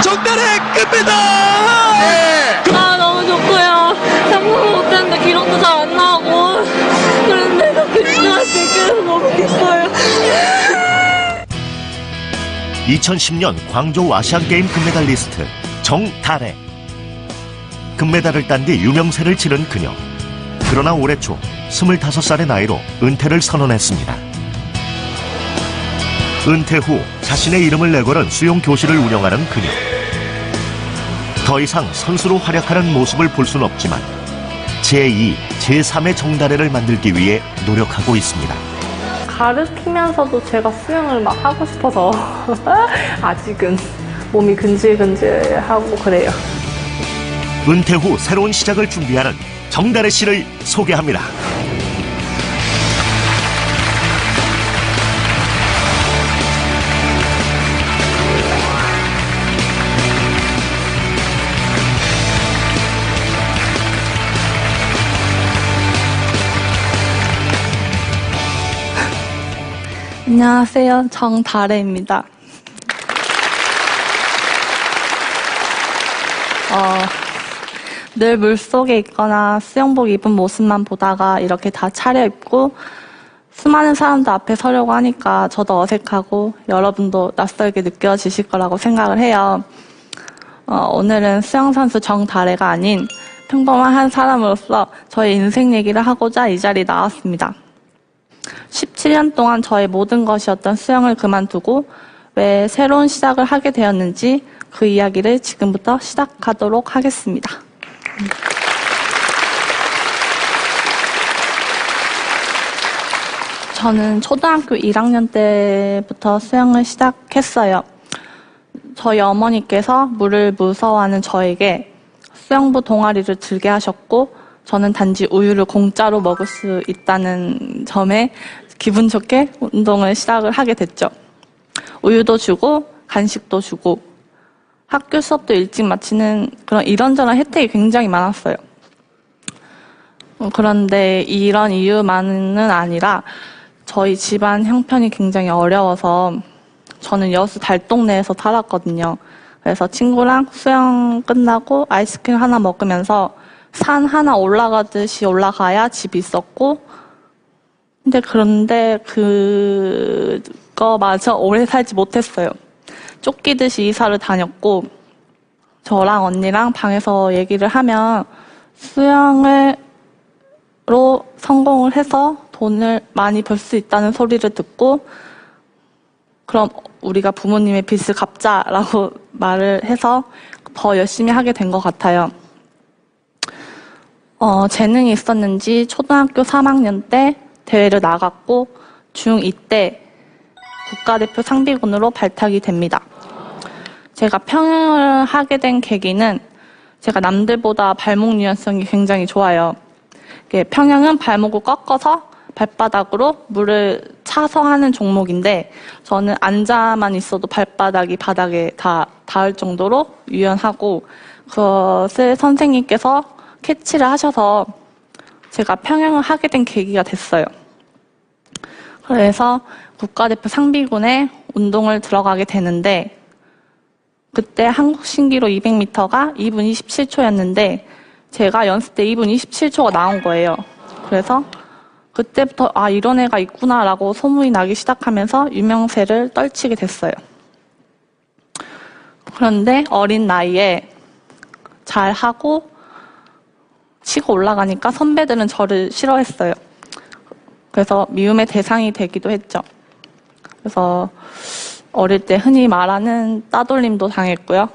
정달의 끝메달! 아, 너무 좋고요. 상품 못했는데 기록도 잘 안 나오고. 그런데 저 금메달 수 있게 돼서 너무 기뻐요. 2010년 광저우 아시안게임 금메달리스트 정달혜. 금메달을 딴 뒤 유명세를 치른 그녀. 그러나 올해 초 25살의 나이로 은퇴를 선언했습니다. 은퇴 후 자신의 이름을 내걸은 수영 교실을 운영하는 그녀. 더 이상 선수로 활약하는 모습을 볼 수는 없지만 제2, 제3의 정달혜를 만들기 위해 노력하고 있습니다. 가르치면서도 제가 수영을 막 하고 싶어서 아직은 몸이 근질근질하고 그래요. 은퇴 후 새로운 시작을 준비하는 정달혜 씨를 소개합니다. 안녕하세요. 정달혜입니다. 늘 물속에 있거나 수영복 입은 모습만 보다가 이렇게 다 차려입고 수많은 사람들 앞에 서려고 하니까 저도 어색하고 여러분도 낯설게 느껴지실 거라고 생각을 해요. 오늘은 수영선수 정달혜가 아닌 평범한 한 사람으로서 저의 인생 얘기를 하고자 이 자리에 나왔습니다. 17년 동안 저의 모든 것이었던 수영을 그만두고 왜 새로운 시작을 하게 되었는지 그 이야기를 지금부터 시작하도록 하겠습니다. 저는 초등학교 1학년 때부터 수영을 시작했어요. 저희 어머니께서 물을 무서워하는 저에게 수영부 동아리를 들게 하셨고 저는 단지 우유를 공짜로 먹을 수 있다는 점에 기분 좋게 운동을 시작을 하게 됐죠. 우유도 주고 간식도 주고 학교 수업도 일찍 마치는 그런 이런저런 혜택이 굉장히 많았어요. 그런데 이런 이유만은 아니라 저희 집안 형편이 굉장히 어려워서 저는 여수 달동네에서 살았거든요. 그래서 친구랑 수영 끝나고 아이스크림 하나 먹으면서 산 하나 올라가듯이 올라가야 집이 있었고 그런데 그거마저 오래 살지 못했어요. 쫓기듯이 이사를 다녔고 저랑 언니랑 방에서 얘기를 하면 수영으로 성공을 해서 돈을 많이 벌 수 있다는 소리를 듣고 그럼 우리가 부모님의 빚을 갚자라고 말을 해서 더 열심히 하게 된 것 같아요. 재능이 있었는지 초등학교 3학년 때 대회를 나갔고 중2 때 국가대표 상비군으로 발탁이 됩니다. 제가 평영을 하게 된 계기는 제가 남들보다 발목 유연성이 굉장히 좋아요. 평영은 발목을 꺾어서 발바닥으로 물을 차서 하는 종목인데 저는 앉아만 있어도 발바닥이 바닥에 다 닿을 정도로 유연하고 그것을 선생님께서 캐치를 하셔서 제가 평영을 하게 된 계기가 됐어요. 그래서 국가대표 상비군에 운동을 들어가게 되는데 그때 한국 신기록 200m가 2분 27초였는데 제가 연습 때 2분 27초가 나온 거예요. 그래서 그때부터 이런 애가 있구나라고 소문이 나기 시작하면서 유명세를 떨치게 됐어요. 그런데 어린 나이에 잘하고 치고 올라가니까 선배들은 저를 싫어했어요. 그래서 미움의 대상이 되기도 했죠. 그래서 어릴 때 흔히 말하는 따돌림도 당했고요.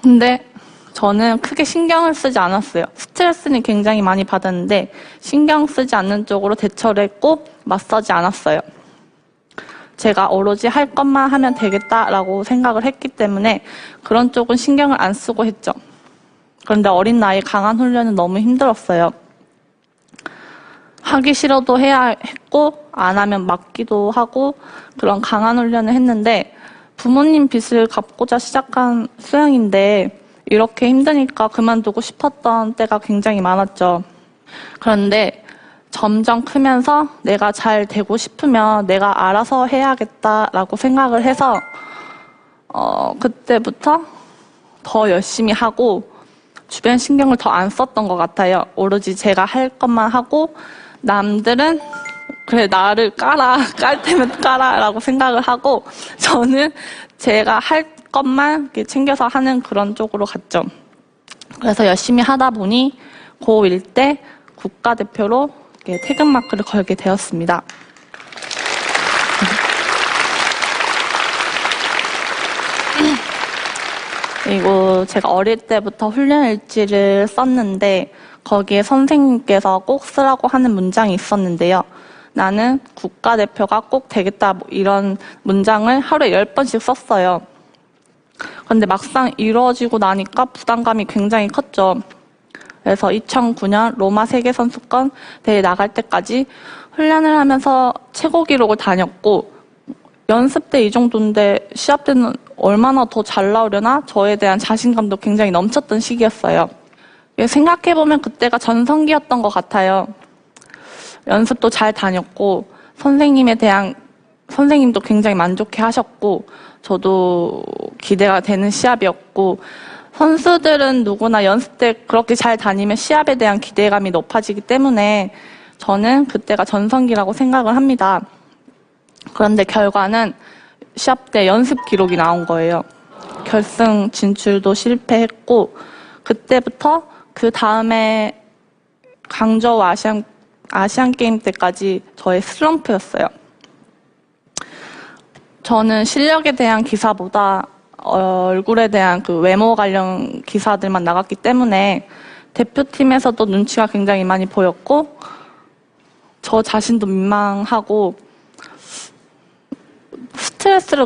근데 저는 크게 신경을 쓰지 않았어요. 스트레스는 굉장히 많이 받았는데 신경 쓰지 않는 쪽으로 대처를 했고 맞서지 않았어요. 제가 오로지 할 것만 하면 되겠다라고 생각을 했기 때문에 그런 쪽은 신경을 안 쓰고 했죠. 그런데 어린 나이에 강한 훈련은 너무 힘들었어요. 하기 싫어도 해야 했고 안 하면 맞기도 하고 그런 강한 훈련을 했는데 부모님 빚을 갚고자 시작한 수영인데 이렇게 힘드니까 그만두고 싶었던 때가 굉장히 많았죠. 그런데 점점 크면서 내가 잘 되고 싶으면 내가 알아서 해야겠다라고 생각을 해서 그때부터 더 열심히 하고 주변 신경을 더 안 썼던 것 같아요. 오로지 제가 할 것만 하고 남들은 그래 나를 깔 테면 깔아라고 생각을 하고 저는 제가 할 것만 이렇게 챙겨서 하는 그런 쪽으로 갔죠. 그래서 열심히 하다 보니 고1 때 국가대표로 태극마크를 걸게 되었습니다. 그리고 제가 어릴 때부터 훈련 일지를 썼는데 거기에 선생님께서 꼭 쓰라고 하는 문장이 있었는데요. 나는 국가대표가 꼭 되겠다 이런 문장을 하루에 10번씩 썼어요. 그런데 막상 이루어지고 나니까 부담감이 굉장히 컸죠. 그래서 2009년 로마 세계선수권 대회 나갈 때까지 훈련을 하면서 최고 기록을 다녔고 연습 때 이 정도인데 시합 때는 얼마나 더 잘 나오려나 저에 대한 자신감도 굉장히 넘쳤던 시기였어요. 생각해보면 그때가 전성기였던 것 같아요. 연습도 잘 다녔고 선생님도 굉장히 만족해 하셨고 저도 기대가 되는 시합이었고 선수들은 누구나 연습 때 그렇게 잘 다니면 시합에 대한 기대감이 높아지기 때문에 저는 그때가 전성기라고 생각을 합니다. 그런데 결과는 시합 때 연습 기록이 나온 거예요. 결승 진출도 실패했고 그때부터 그 다음에 광저우 아시안 게임 때까지 저의 슬럼프였어요. 저는 실력에 대한 기사보다 얼굴에 대한 그 외모 관련 기사들만 나갔기 때문에 대표팀에서도 눈치가 굉장히 많이 보였고 저 자신도 민망하고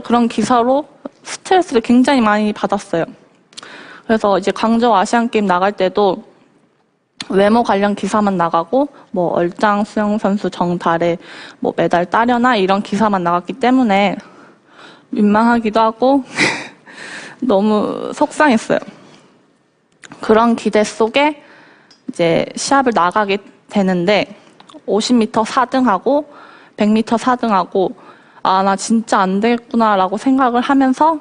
그런 기사로 스트레스를 굉장히 많이 받았어요. 그래서 이제 광저우 아시안 게임 나갈 때도 외모 관련 기사만 나가고 얼짱 수영 선수 정달에 메달 따려나 이런 기사만 나갔기 때문에 민망하기도 하고 너무 속상했어요. 그런 기대 속에 이제 시합을 나가게 되는데 50m 4등하고 100m 4등하고 나 진짜 안 되겠구나라고 생각을 하면서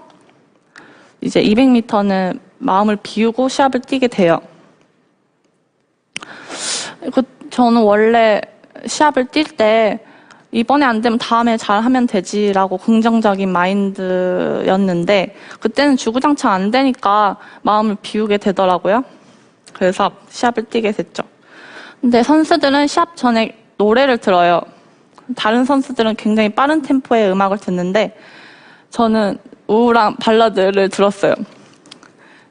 이제 200m는 마음을 비우고 시합을 뛰게 돼요. 저는 원래 시합을 뛸 때 이번에 안 되면 다음에 잘하면 되지라고 긍정적인 마인드였는데 그때는 주구장창 안 되니까 마음을 비우게 되더라고요. 그래서 시합을 뛰게 됐죠. 근데 선수들은 시합 전에 노래를 들어요. 다른 선수들은 굉장히 빠른 템포의 음악을 듣는데 저는 우울한 발라드를 들었어요.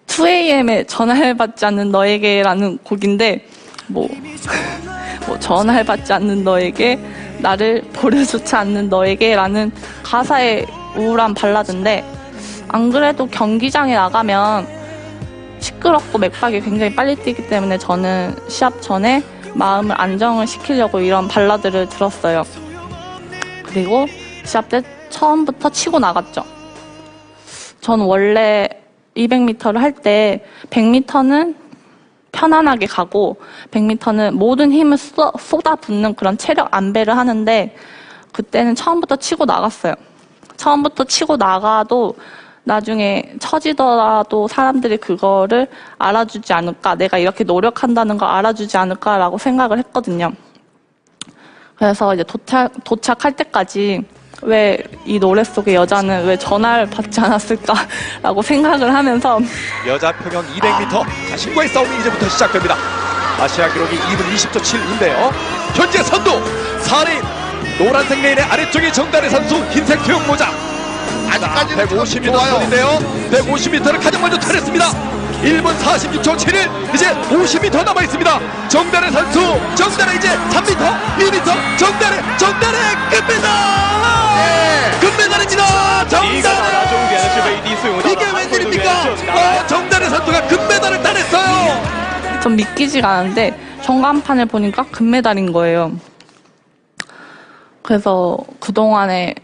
2AM의 전화를 받지 않는 너에게라는 곡인데 전화를 받지 않는 너에게 나를 보려조차 않는 너에게라는 가사의 우울한 발라드인데 안 그래도 경기장에 나가면 시끄럽고 맥박이 굉장히 빨리 뛰기 때문에 저는 시합 전에 마음을 안정을 시키려고 이런 발라드를 들었어요. 그리고 시합 때 처음부터 치고 나갔죠. 저는 원래 200m를 할 때 100m는 편안하게 가고 100m는 모든 힘을 쏟아붓는 그런 체력 안배를 하는데 그때는 처음부터 치고 나갔어요. 처음부터 치고 나가도 나중에 처지더라도 사람들이 그거를 알아주지 않을까, 내가 이렇게 노력한다는 걸 알아주지 않을까라고 생각을 했거든요. 그래서 이제 도착할 때까지 왜 이 노래 속의 여자는 왜 전화를 받지 않았을까라고 생각을 하면서 여자 평영 200m 자신과의 싸움이 이제부터 시작됩니다. 아시아 기록이 2분 20초 7인데요. 현재 선두 4레인 노란색 레인의 아래쪽이 정다래 선수 흰색 투영 모자. 아직까지는 150m 선인데요. 150m를 가장 먼저 탈했습니다. 1분 46초 7일 이제 50m 남아 있습니다. 정다래 선수, 정다래 이제 3m, 2m, 정다래 금메달! 금메달입니다. 정다래! 이게 웬일입니까? 정다래 선수가 금메달을 따냈어요. 좀 믿기지가 않은데 전광판을 보니까 금메달인 거예요. 그래서 그동안의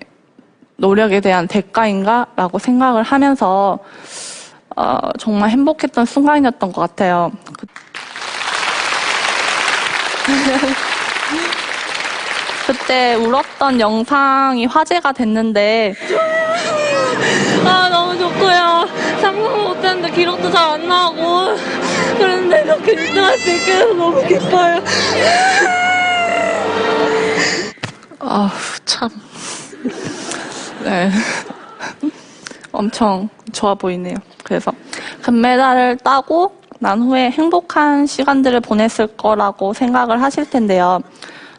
노력에 대한 대가인가? 라고 생각을 하면서 정말 행복했던 순간이었던 것 같아요. 그때 울었던 영상이 화제가 됐는데 너무 좋고요. 기록도 잘 안 나오고 그런데 이렇게 1등할 수 있게 돼서 너무 기뻐요. 참. 네. 엄청 좋아 보이네요. 그래서 금메달을 따고 난 후에 행복한 시간들을 보냈을 거라고 생각을 하실 텐데요.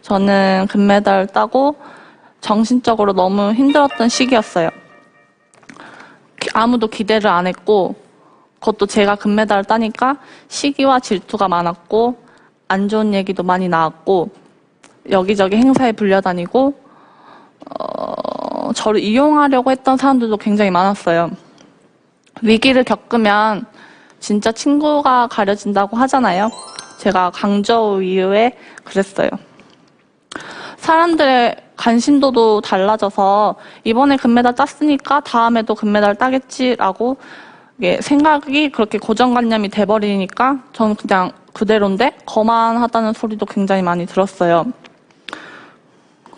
저는 금메달을 따고 정신적으로 너무 힘들었던 시기였어요. 아무도 기대를 안 했고, 그것도 제가 금메달을 따니까 시기와 질투가 많았고, 안 좋은 얘기도 많이 나왔고, 여기저기 행사에 불려다니고, 저를 이용하려고 했던 사람들도 굉장히 많았어요. 위기를 겪으면 진짜 친구가 가려진다고 하잖아요. 제가 강저우 이후에 그랬어요. 사람들의 관심도도 달라져서 이번에 금메달 땄으니까 다음에도 금메달 따겠지라고 생각이 그렇게 고정관념이 돼버리니까 저는 그냥 그대로인데 거만하다는 소리도 굉장히 많이 들었어요.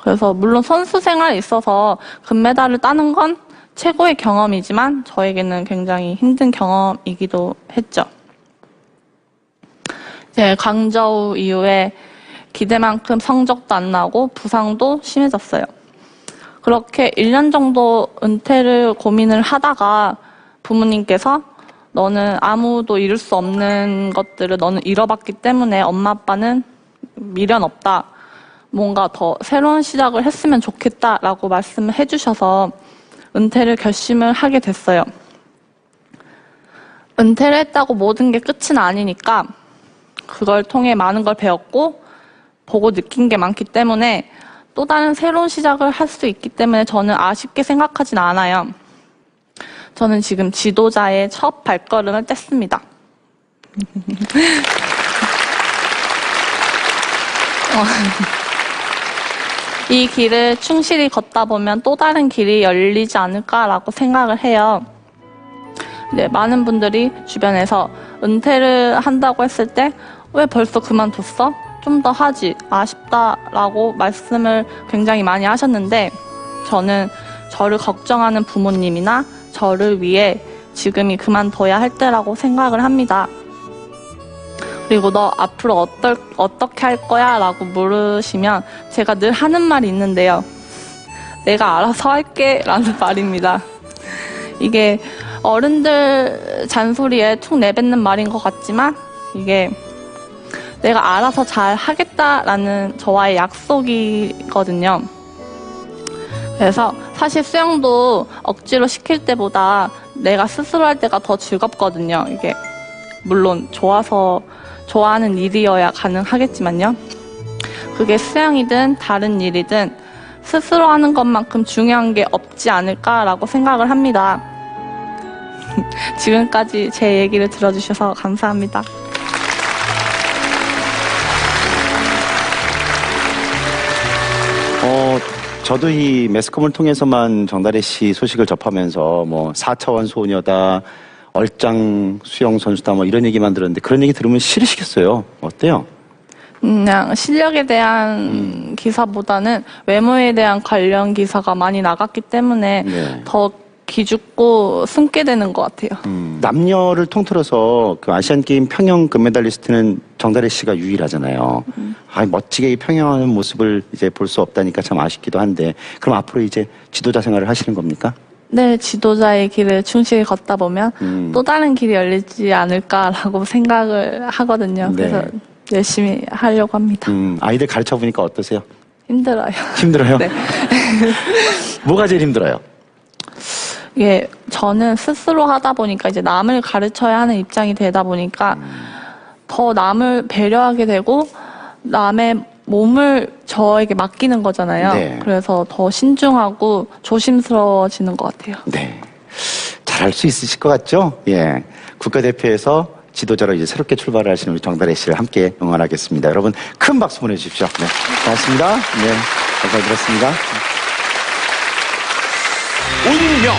그래서 물론 선수 생활에 있어서 금메달을 따는 건 최고의 경험이지만 저에게는 굉장히 힘든 경험이기도 했죠. 이제 강저우 이후에 기대만큼 성적도 안 나고 부상도 심해졌어요. 그렇게 1년 정도 은퇴를 고민을 하다가 부모님께서 너는 아무도 이룰 수 없는 것들을 너는 잃어봤기 때문에 엄마 아빠는 미련 없다. 뭔가 더 새로운 시작을 했으면 좋겠다라고 말씀을 해주셔서 은퇴를 결심을 하게 됐어요. 은퇴를 했다고 모든 게 끝은 아니니까 그걸 통해 많은 걸 배웠고 보고 느낀 게 많기 때문에 또 다른 새로운 시작을 할 수 있기 때문에 저는 아쉽게 생각하진 않아요. 저는 지금 지도자의 첫 발걸음을 뗐습니다. 이 길을 충실히 걷다 보면 또 다른 길이 열리지 않을까라고 생각을 해요. 네, 많은 분들이 주변에서 은퇴를 한다고 했을 때 왜 벌써 그만뒀어? 좀 더 하지. 아쉽다라고 말씀을 굉장히 많이 하셨는데 저는 저를 걱정하는 부모님이나 저를 위해 지금이 그만둬야 할 때라고 생각을 합니다. 그리고 너 앞으로 어떻게 할 거야? 라고 물으시면 제가 늘 하는 말이 있는데요. 내가 알아서 할게 라는 말입니다. 이게 어른들 잔소리에 툭 내뱉는 말인 것 같지만 이게 내가 알아서 잘 하겠다라는 저와의 약속이거든요. 그래서 사실 수영도 억지로 시킬 때보다 내가 스스로 할 때가 더 즐겁거든요. 이게 물론 좋아하는 일이어야 가능하겠지만요. 그게 수영이든 다른 일이든 스스로 하는 것만큼 중요한 게 없지 않을까라고 생각을 합니다. 지금까지 제 얘기를 들어주셔서 감사합니다. 저도 이 매스컴을 통해서만 정다래 씨 소식을 접하면서 뭐 4차원 소녀다, 얼짱 수영 선수다 뭐 이런 얘기만 들었는데 그런 얘기 들으면 싫으시겠어요? 어때요? 그냥 실력에 대한 기사보다는 외모에 대한 관련 기사가 많이 나갔기 때문에 네. 더 기죽고 숨게 되는 것 같아요. 남녀를 통틀어서 그 아시안게임 평영 금메달리스트는 정다래 씨가 유일하잖아요. 멋지게 이 평영하는 모습을 이제 볼 수 없다니까 참 아쉽기도 한데 그럼 앞으로 이제 지도자 생활을 하시는 겁니까? 네, 지도자의 길을 충실히 걷다 보면 또 다른 길이 열리지 않을까라고 생각을 하거든요. 네. 그래서 열심히 하려고 합니다. 아이들 가르쳐 보니까 어떠세요? 힘들어요. 힘들어요? 네. 뭐가 제일 힘들어요? 이게 저는 스스로 하다 보니까 이제 남을 가르쳐야 하는 입장이 되다 보니까 더 남을 배려하게 되고 남의 몸을 저에게 맡기는 거잖아요. 네. 그래서 더 신중하고 조심스러워지는 것 같아요. 네. 잘할 수 있으실 것 같죠? 예. 국가대표에서 지도자로 이제 새롭게 출발을 하시는 우리 정다래 씨를 함께 응원하겠습니다. 여러분 큰 박수 보내주십시오. 네. 고맙습니다. 네. 감사드렸습니다. 운명